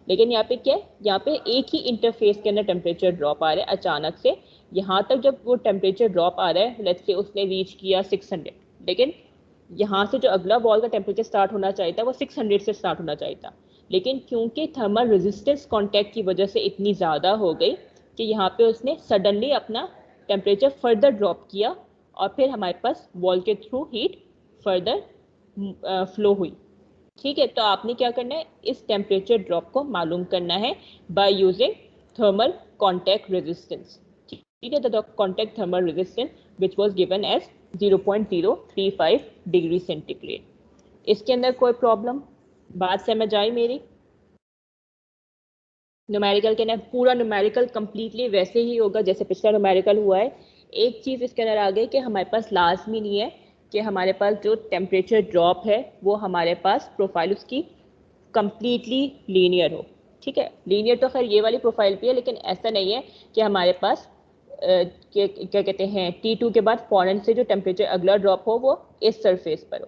S1: लेकिन यहाँ पे क्या है, यहाँ पे एक ही इंटरफेस के अंदर टेम्परेचर ड्रॉप आ रहा है अचानक से। यहाँ तक जब वो टेम्परेचर ड्रॉप आ रहा है, लेट्स से उसने रीच किया 600, लेकिन यहाँ से जो अगला वॉल का टेम्परेचर स्टार्ट होना चाहिए था वो 600 से स्टार्ट होना चाहिए था, लेकिन क्योंकि थर्मल रेजिस्टेंस कॉन्टैक्ट की वजह से इतनी ज़्यादा हो गई कि यहाँ पे उसने सडनली अपना टेम्परेचर फर्दर ड्रॉप किया और फिर हमारे पास वॉल के थ्रू हीट फर्दर फ्लो हुई। ठीक है, तो आपने क्या करना है, इस टेम्परेचर ड्रॉप को मालूम करना है by using thermal contact resistance. ठीक है, the contact thermal resistance which was given as 0.035 degree centigrade. इसके अंदर कोई प्रॉब्लम, बात समझ आई मेरी? न्यूमेरिकल के अंदर पूरा न्यूमेरिकल कंप्लीटली वैसे ही होगा जैसे पिछला न्यूमेरिकल हुआ है। एक चीज़ इसके अंदर आ गई कि हमारे पास लाजमी नहीं है कि हमारे पास जो टेम्परेचर ड्रॉप है वो हमारे पास प्रोफाइल उसकी कंप्लीटली लीनियर हो। ठीक है, लीनियर तो खैर ये वाली प्रोफाइल भी है, लेकिन ऐसा नहीं है कि हमारे पास क्या कहते हैं T2 के बाद फॉरन से जो टेम्परेचर अगला ड्रॉप हो वो इस सरफेस पर हो।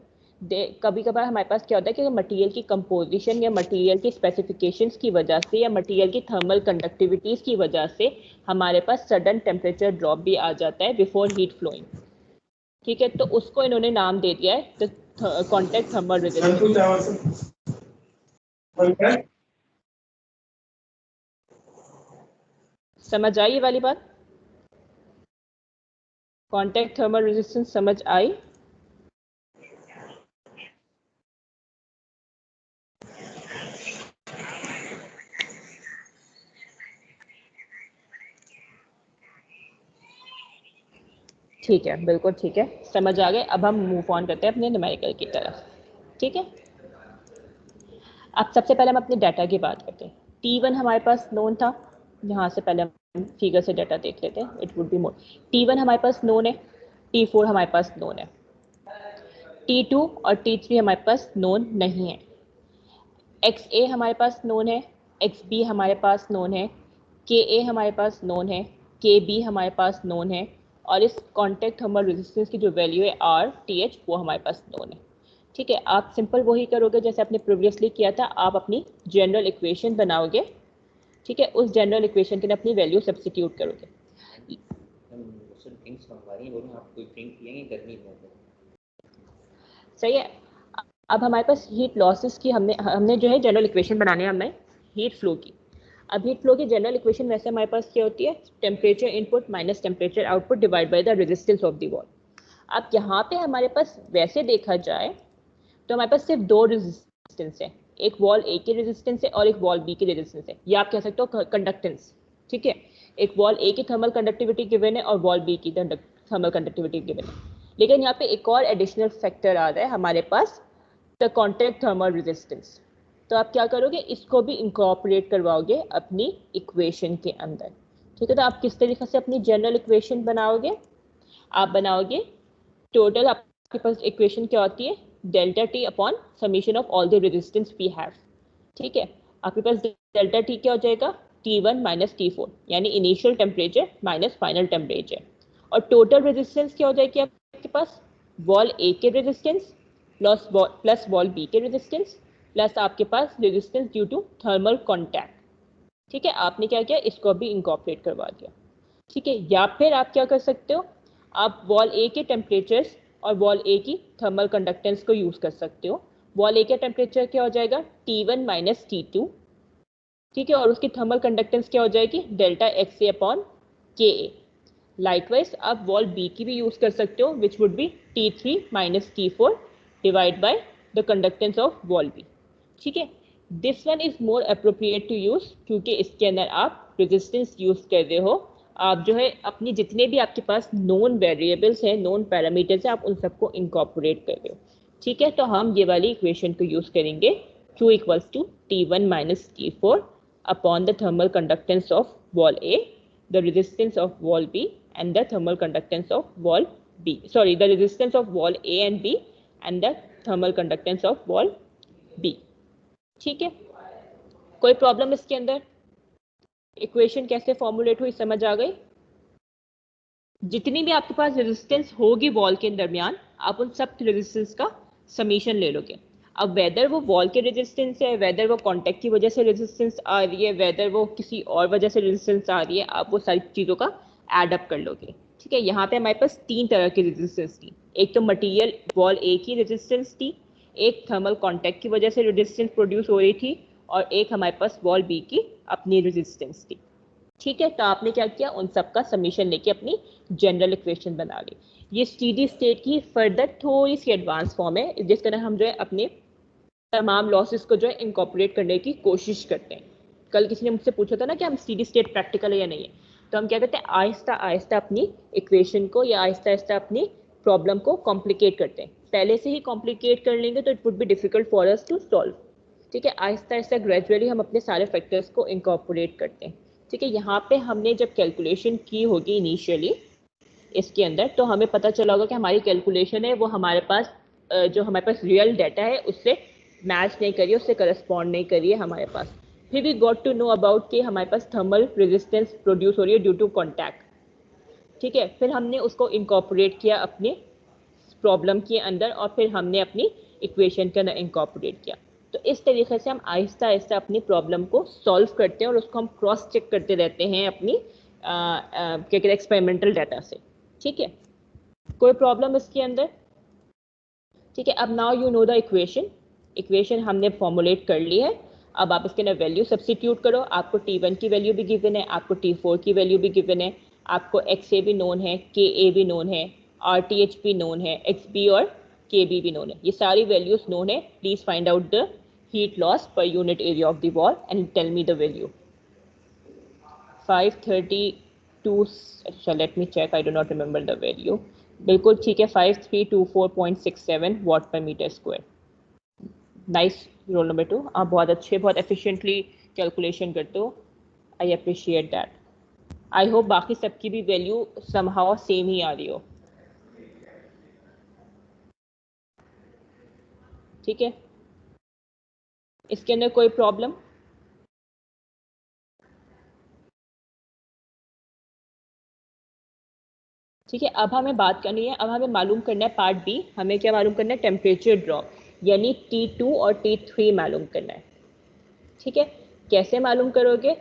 S1: कभी कभार हमारे पास क्या होता है कि मटेरियल की कंपोजिशन या मटेरियल की स्पेसिफिकेशंस की वजह से या मटेरियल की थर्मल कंडक्टिविटीज़ की वजह से हमारे पास सडन टेम्परेचर ड्रॉप भी आ जाता है बिफोर हीट फ्लोइंग। ठीक है, तो उसको इन्होंने नाम दे दिया है द कॉन्टैक्ट थर्मल रेजिस्टेंस। समझ आई ये वाली बात? कॉन्टैक्ट थर्मल रेजिस्टेंस समझ आई? ठीक है, बिल्कुल ठीक है, समझ आ गए। अब हम मूव ऑन करते हैं अपने न्यूमेरिकल की तरफ। ठीक है, अब सबसे पहले हम अपने डाटा की बात करते हैं। T1 हमारे पास नोन था, यहाँ से पहले हम फिगर से डाटा देख लेते हैं, it would be more. T1 हमारे पास नोन है, T4 हमारे पास नोन है, T2 और T3 हमारे पास नोन नहीं है। XA हमारे पास नोन है, XB हमारे पास नोन है, KA हमारे पास नोन है, KB हमारे पास नोन है, और इस कॉन्टैक्ट थर्मल रेजिस्टेंस की जो वैल्यू है RTH वो हमारे पास नोन है। ठीक है, आप सिंपल वही करोगे जैसे आपने प्रीवियसली किया था, आप अपनी जनरल इक्वेशन बनाओगे। ठीक है, उस जनरल इक्वेशन के लिए अपनी वैल्यू सब्स्टिट्यूट करोगे। सही है, अब हमारे पास हीट लॉसेस की हमने जो है जनरल इक्वेशन बनाने हैं हमें हीट फ्लो की। अब हीट फ्लो की जनरल इक्वेशन वैसे हमारे पास क्या होती है, temperature input minus temperature output divide by the resistance of the wall. अब यहाँ पे हमारे पास वैसे देखा जाए तो हमारे पास सिर्फ दो रेजिस्टेंस है, एक वॉल ए की रेजिस्टेंस है और एक वॉल बी की रेजिस्टेंस है, या आप कह सकते हो कंडक्टेंस। ठीक है, एक वॉल ए की थर्मल कंडक्टिविटी गिवन है और वॉल बी की थर्मल कंडक्टिविटी गिवन है, लेकिन यहाँ पे एक और एडिशनल फैक्टर आ रहा है हमारे पास, द कॉन्टैक्ट थर्मल रेजिस्टेंस। तो आप क्या करोगे, इसको भी इंकॉर्पोरेट करवाओगे अपनी इक्वेशन के अंदर। ठीक है, तो आप किस तरीके से अपनी जनरल इक्वेशन बनाओगे, आप बनाओगे टोटल, आपके पास इक्वेशन क्या होती है, delta T upon summation of all the resistance we have. ठीक है, आपके पास डेल्टा टी क्या हो जाएगा, T1 माइनस T4, यानी initial temperature minus final temperature, और टोटल रेजिस्टेंस क्या हो जाएगी आपके पास, वॉल ए के रेजिस्टेंस प्लस वॉल बी के रेजिस्टेंस प्लस आपके पास resistance due to thermal contact. ठीक है, आपने क्या किया, इसको भी इंकॉर्पोरेट करवा दिया। ठीक है, या फिर आप क्या कर सकते हो, आप वॉल ए के टेम्परेचर्स और वॉल ए की थर्मल कंडक्टेंस को यूज कर सकते हो। वॉल ए का टेम्परेचर क्या हो जाएगा, T1 माइनस T2। ठीक है, और उसकी थर्मल कंडक्टेंस क्या हो जाएगी, delta x A upon K A. Likewise आप वॉल बी की भी यूज कर सकते हो, which would be T3 minus T4 divide by the conductance of wall B. ठीक है, this one is more appropriate to use, क्योंकि इसके अंदर आप रेजिस्टेंस यूज कर रहे हो, आप जो है अपनी जितने भी आपके पास नोन वेरिएबल्स हैं, नोन पैरामीटर्स हैं, आप उन सबको इंकॉर्पोरेट कर रहे हो। ठीक है, तो हम ये वाली इक्वेशन को यूज करेंगे, Q equals to T1 minus T4 upon the thermal conductance of wall A, the resistance of wall B and the thermal conductance of wall B, sorry, the resistance of wall A and B and the thermal conductance of wall B। ठीक है, कोई प्रॉब्लम इसके अंदर, इक्वेशन कैसे फॉर्मुलेट हुई समझ आ गई। जितनी भी आपके पास रेजिस्टेंस होगी वॉल के दरमियान, आप उन सब रेजिस्टेंस का समीशन ले लोगे। अब वेदर वो वॉल के रेजिस्टेंस है, वेदर वो कॉन्टैक्ट की वजह से रेजिस्टेंस आ रही है, वेदर वो किसी और वजह से रेजिस्टेंस आ रही है, आप वो सारी चीज़ों का एड अप कर लोगे। ठीक है, यहाँ पे हमारे पास 3 तरह की रेजिस्टेंस थी, एक तो मटीरियल वॉल ए की रेजिस्टेंस थी, एक थर्मल कॉन्टैक्ट की वजह से रेजिस्टेंस प्रोड्यूस हो रही थी, और एक हमारे पास वॉल बी की अपनी रेजिस्टेंस थी। ठीक है, तो आपने क्या किया, उन सब का समीशन लेके अपनी जनरल इक्वेशन बना ली। ये स्टेडी स्टेट की फर्दर थोड़ी सी एडवांस फॉर्म है, जिस तरह हम जो है अपने तमाम लॉसेस को जो है इंकॉर्पोरेट करने की कोशिश करते हैं। कल किसी ने मुझसे पूछा था ना कि हम स्टेडी स्टेट प्रैक्टिकल है या नहीं है, तो हम क्या करते हैं, आहिस्ता आहिस्ता अपनी इक्वेशन को या आहिस्ता आहिस्ता अपनी प्रॉब्लम को कॉम्प्लिकेट करते हैं। पहले से ही कॉम्प्लिकेट कर लेंगे तो it would be difficult for us to solve. ठीक है, आहिस्ता आहिस्ता ग्रेजुअली हम अपने सारे फैक्टर्स को इंकॉर्पोरेट करते हैं। ठीक है, यहाँ पे हमने जब कैलकुलेशन की होगी इनिशियली इसके अंदर, तो हमें पता चला होगा कि हमारी कैलकुलेशन है वो हमारे पास जो हमारे पास रियल डाटा है उससे मैच नहीं करिए, उससे करस्पॉन्ड नहीं करिए हमारे पास। फिर we got to know about कि हमारे पास थर्मल रेजिस्टेंस प्रोड्यूस हो रही है ड्यू टू कॉन्टैक्ट। ठीक है, फिर हमने उसको इंकॉर्पोरेट किया अपने प्रॉब्लम के अंदर, और फिर हमने अपनी इक्वेशन के अंदर इंकॉर्पोरेट किया। तो इस तरीके से हम आहिस्ता आहिस्ता अपनी प्रॉब्लम को सॉल्व करते हैं, और उसको हम क्रॉस चेक करते रहते हैं अपनी क्या कहते हैं एक्सपेरिमेंटल डाटा से। ठीक है, कोई प्रॉब्लम इसके अंदर। ठीक है, अब now you know the equation हमने फॉर्मुलेट कर ली है। अब आप इसके अंदर वैल्यू सब्स्टिट्यूट करो, आपको T1 की वैल्यू भी गिवन है, आपको T4 की वैल्यू भी गिवन है, आपको XA भी नोन है, KA भी नोन है, RTH भी नोन है, XB और KB भी नोन है, ये सारी वैल्यूज नोन है। Please find out the heat loss per unit area of the wall and tell me the value. 532, अच्छा let me check, I do not remember the value. बिल्कुल ठीक है, 5324.67 वॉट पर metre square. Nice roll number 2, आप बहुत अच्छे, बहुत एफिशिएंटली कैलकुलेशन करते हो, I appreciate that. I hope बाकी सबकी भी वैल्यू समहाउ सेम ही आ रही हो। ठीक है, इसके अंदर कोई प्रॉब्लम। ठीक है, अब हमें बात करनी है, अब हमें मालूम करना है पार्ट बी, हमें क्या मालूम करना है, टेम्परेचर ड्रॉप, यानी T2 और T3 मालूम करना है। ठीक है, कैसे मालूम करोगे,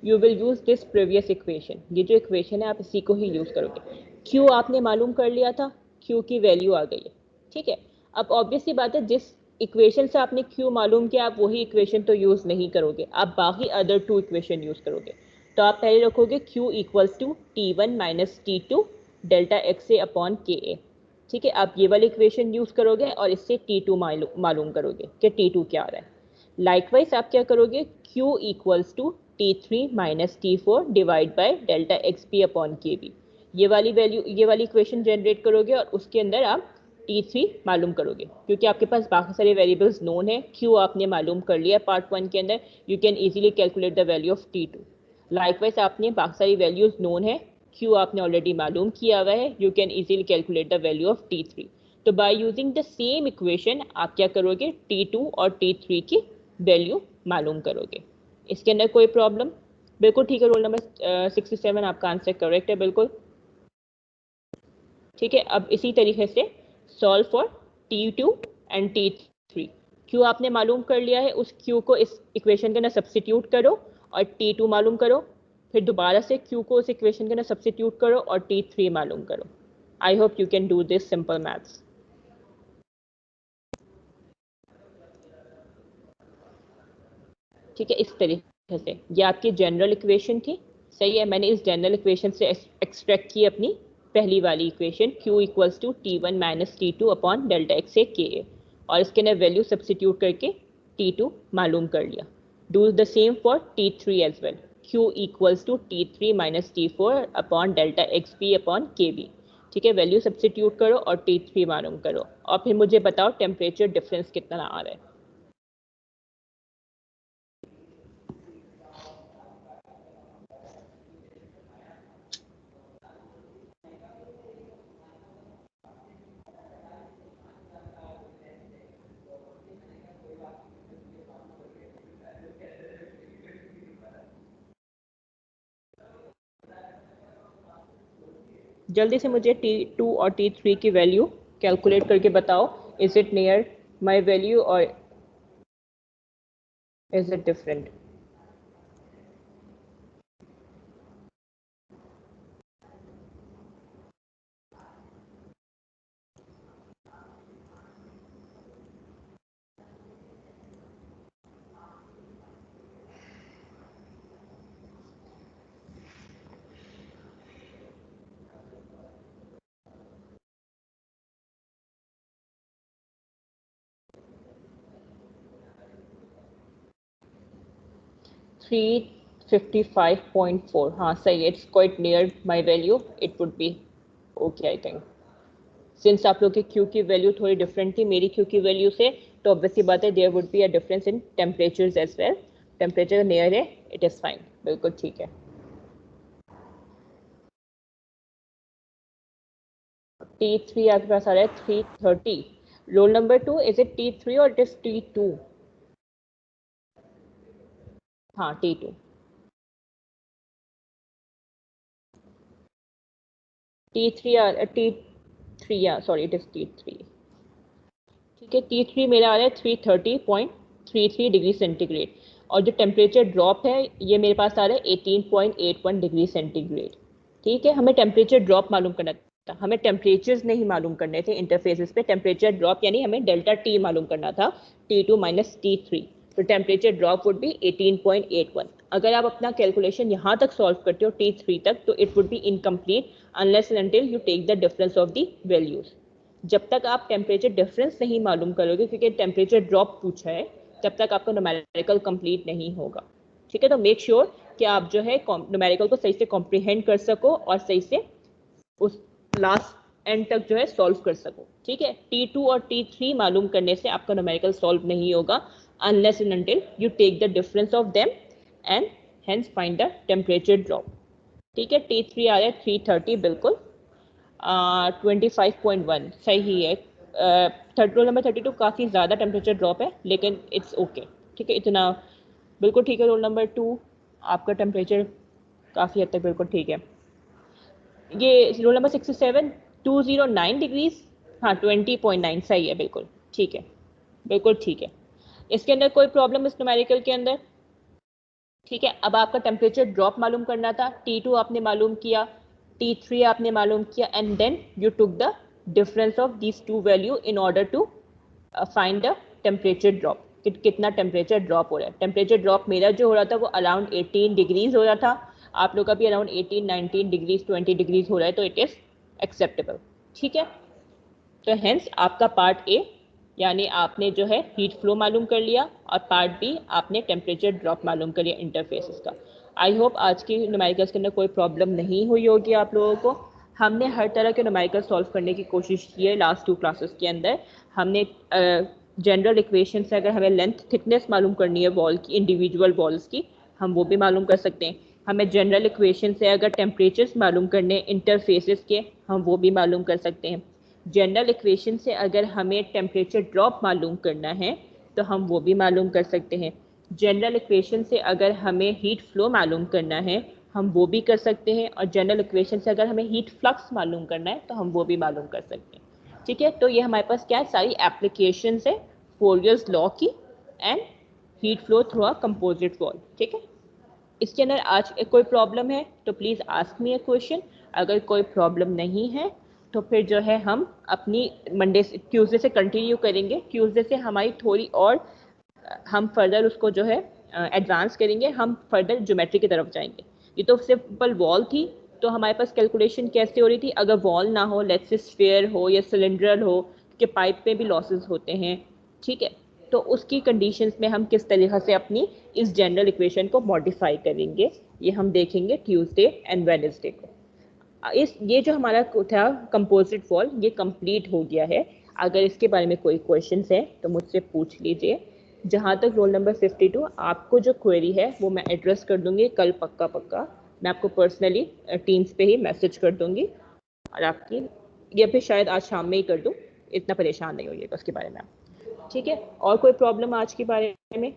S1: you will use this previous equation, ये जो इक्वेशन है आप इसी को ही यूज करोगे। Q आपने मालूम कर लिया था, Q की वैल्यू आ गई है। ठीक है, अब ऑब्वियसली बात है, जिस इक्वेशन से आपने Q मालूम किया आप वही इक्वेशन तो यूज नहीं करोगे, आप बाकी अदर 2 इक्वेशन यूज करोगे। तो आप पहले रखोगे Q equals to T1 minus T2 delta XA upon KA। ठीक है, आप ये वाली इक्वेशन यूज करोगे और इससे T2 मालूम करोगे कि T2 क्या आ रहा है। लाइकवाइज आप क्या करोगे, Q equals to T3 minus T4 divide by delta XP upon KB, ये वाली वैल्यू, ये वाली इक्वेशन जनरेट करोगे और उसके अंदर आप T3 मालूम करोगे, क्योंकि आपके पास बाकी सारे वेरिएबल्स नोन है। Q आपने मालूम कर लिया पार्ट 1 के अंदर, you can easily calculate the value of T2। Likewise आपने बाकी सारी वैल्यूज नोन है, Q आपने ऑलरेडी मालूम किया हुआ है, you can easily calculate the value of T3। तो by using the same equation आप क्या करोगे, T2 और T3 की वैल्यू मालूम करोगे। इसके अंदर कोई प्रॉब्लम? बिल्कुल ठीक है, रोल नंबर 67 आपका आंसर करेक्ट है, बिल्कुल ठीक है। अब इसी तरीके से solve for T2 and T3। Q आपने मालूम कर लिया है, उस Q को इस इक्वेशन के अंदर सब्स्टिट्यूट करो और T2 मालूम करो, फिर दोबारा से Q को उस इक्वेशन के अंदर सब्स्टिट्यूट करो और T3 मालूम करो। I hope you can do this simple maths. ठीक है, इस तरीके से ये आपकी जनरल इक्वेशन थी, सही है। मैंने इस जनरल इक्वेशन से एक्सट्रैक्ट की अपनी पहली वाली equation Q equals to T1 minus T2 upon delta x से के, और इसके अंदर वैल्यू सब्स्टिट्यूट करके T2 मालूम कर लिया। Do the same for T3 as well, Q equals to T3 minus T4 upon delta x B upon K B. ठीक है, वैल्यू सब्स्टिट्यूट करो और T3 मालूम करो, और फिर मुझे बताओ टेम्परेचर डिफरेंस कितना आ रहा है। जल्दी से मुझे T2 और T3 की वैल्यू कैलकुलेट करके बताओ, is it near my value और इज इट डिफरेंट। थ्री 55.4, हाँ सही है, it's quite near my value, it would B okay I think. Since आप लोग के Q की वैल्यू थोड़ी डिफरेंट थी मेरी Q की वैल्यू से, तो ऑब्वियसली बात है there would be a difference in temperatures as well. Temperature near है, इट इज फाइन, बिल्कुल ठीक है। T3 आपके पास आ रहा है 330। Role number 2, is it T3 और इट इज T2? हाँ T2। T3 sorry it is T3। ठीक है, T3 मेरा आ रहा है 330.33 डिग्री सेंटीग्रेड, और जो टेम्परेचर ड्रॉप है ये मेरे पास आ रहा है 18.81 डिग्री सेंटीग्रेड। ठीक है, हमें टेम्परेचर ड्रॉप मालूम करना था, हमें टेम्परेचर्स नहीं मालूम करने थे इंटरफेसेस पे। टेम्परेचर ड्रॉप यानी हमें डेल्टा T मालूम करना था, T2 माइनस T3। तो टेम्परेचर ड्रॉप वुड बी 18.81। अगर आप अपना कैलकुलेशन यहाँ तक सॉल्व करते हो T3 तक, तो it would be incomplete unless and until you take the difference of the values. जब तक आप टेम्परेचर डिफरेंस नहीं मालूम करोगे, क्योंकि टेम्परेचर ड्रॉप पूछा है, तब तक आपका न्यूमेरिकल कंप्लीट नहीं होगा। ठीक है, तो मेक श्योर कि आप जो है न्यूमेरिकल को सही से कॉम्प्रिहेंड कर सको और सही से उस लास्ट एंड तक जो है सॉल्व कर सको। ठीक है, T2 और T3 मालूम करने से आपका न्यूमेरिकल सॉल्व नहीं होगा unless and until you take the difference of them and hence find the temperature drop. ठीक है, T3 आ रहा है 330, बिल्कुल 25.1 सही है। थर्ड रोल नंबर 32 काफ़ी ज़्यादा टेम्परेचर ड्रॉप है, लेकिन इट्स ओके। ठीक है, इतना बिल्कुल ठीक है। रोल नंबर 2 आपका टेम्परेचर काफ़ी हद तक बिल्कुल ठीक है। ये रोल नंबर 67 209 डिग्रीज, हाँ 20.9 सही है, बिल्कुल ठीक है, बिल्कुल ठीक है। इसके अंदर कोई प्रॉब्लम इस न्यूमेरिकल के अंदर? ठीक है, अब आपका टेम्परेचर ड्रॉप मालूम करना था, T2 आपने मालूम किया, T3 आपने मालूम किया, and then you took the difference of these two value in order to find the temperature drop. कितना टेम्परेचर ड्रॉप हो रहा है। टेम्परेचर ड्रॉप मेरा जो हो रहा था वो अराउंड 18 डिग्रीज हो रहा था, आप लोग का भी अराउंड 18 19 डिग्रीज 20 डिग्रीज हो रहा है, तो इट इज एक्सेप्टेबल। ठीक है, तो हेंस आपका पार्ट ए यानी आपने जो है हीट फ्लो मालूम कर लिया, और पार्ट बी आपने टेम्परेचर ड्रॉप मालूम कर लिया इंटरफेसेस का। आई होप आज की न्यूमेरिकल्स के अंदर कोई प्रॉब्लम नहीं हुई होगी आप लोगों को। हमने हर तरह के न्यूमेरिकल सॉल्व करने की कोशिश की है लास्ट 2 क्लासेस के अंदर। हमने जनरल इक्वेशन से अगर हमें लेंथ थिकनेस मालूम करनी है वॉल की, इंडिविजुअल वॉल्स की, हम वो भी मालूम कर सकते हैं। हमें जनरल इक्वेशन से अगर टेम्परेचर्स मालूम करने इंटरफेसेस के, हम वो भी मालूम कर सकते हैं। जनरल इक्वेशन से अगर हमें टेम्परेचर ड्रॉप मालूम करना है तो हम वो भी मालूम कर सकते हैं। जनरल इक्वेशन से अगर हमें हीट फ्लो मालूम करना है हम वो भी कर सकते हैं, और जनरल इक्वेशन से अगर हमें हीट फ्लक्स मालूम करना है तो हम वो भी मालूम कर सकते हैं। ठीक है, तो ये हमारे पास क्या है, सारी एप्लीकेशन है फोरियर्स लॉ की and heat flow through a composite wall. ठीक है, इसके अंदर आज कोई प्रॉब्लम है तो please ask me a question. अगर कोई प्रॉब्लम नहीं है तो फिर जो है हम अपनी मंडे से ट्यूसडे से कंटिन्यू करेंगे। ट्यूसडे से हमारी थोड़ी और हम फर्दर उसको जो है एडवांस करेंगे, हम फर्दर ज्योमेट्री की तरफ जाएंगे। ये तो सिंपल वॉल थी, तो हमारे पास कैलकुलेशन कैसे हो रही थी, अगर वॉल ना हो, लेट्स से स्फीयर हो या सिलेंड्रल हो, कि पाइप में भी लॉसेस होते हैं। ठीक है, तो उसकी कंडीशंस में हम किस तरीक़े से अपनी इस जनरल इक्वेशन को मॉडिफाई करेंगे, ये हम देखेंगे ट्यूसडे एंड वेडनेसडे को। ये जो हमारा था कंपोजिट वॉल, ये कंप्लीट हो गया है। अगर इसके बारे में कोई क्वेश्चंस है तो मुझसे पूछ लीजिए। जहाँ तक रोल नंबर 52, आपको जो क्वेरी है वो मैं एड्रेस कर दूंगी कल, पक्का मैं आपको पर्सनली टीम्स पे ही मैसेज कर दूंगी, और आपकी ये फिर शायद आज शाम में ही कर दूँ, इतना परेशान नहीं होइएगा उसके बारे में आप। ठीक है, और कोई प्रॉब्लम आज के बारे में?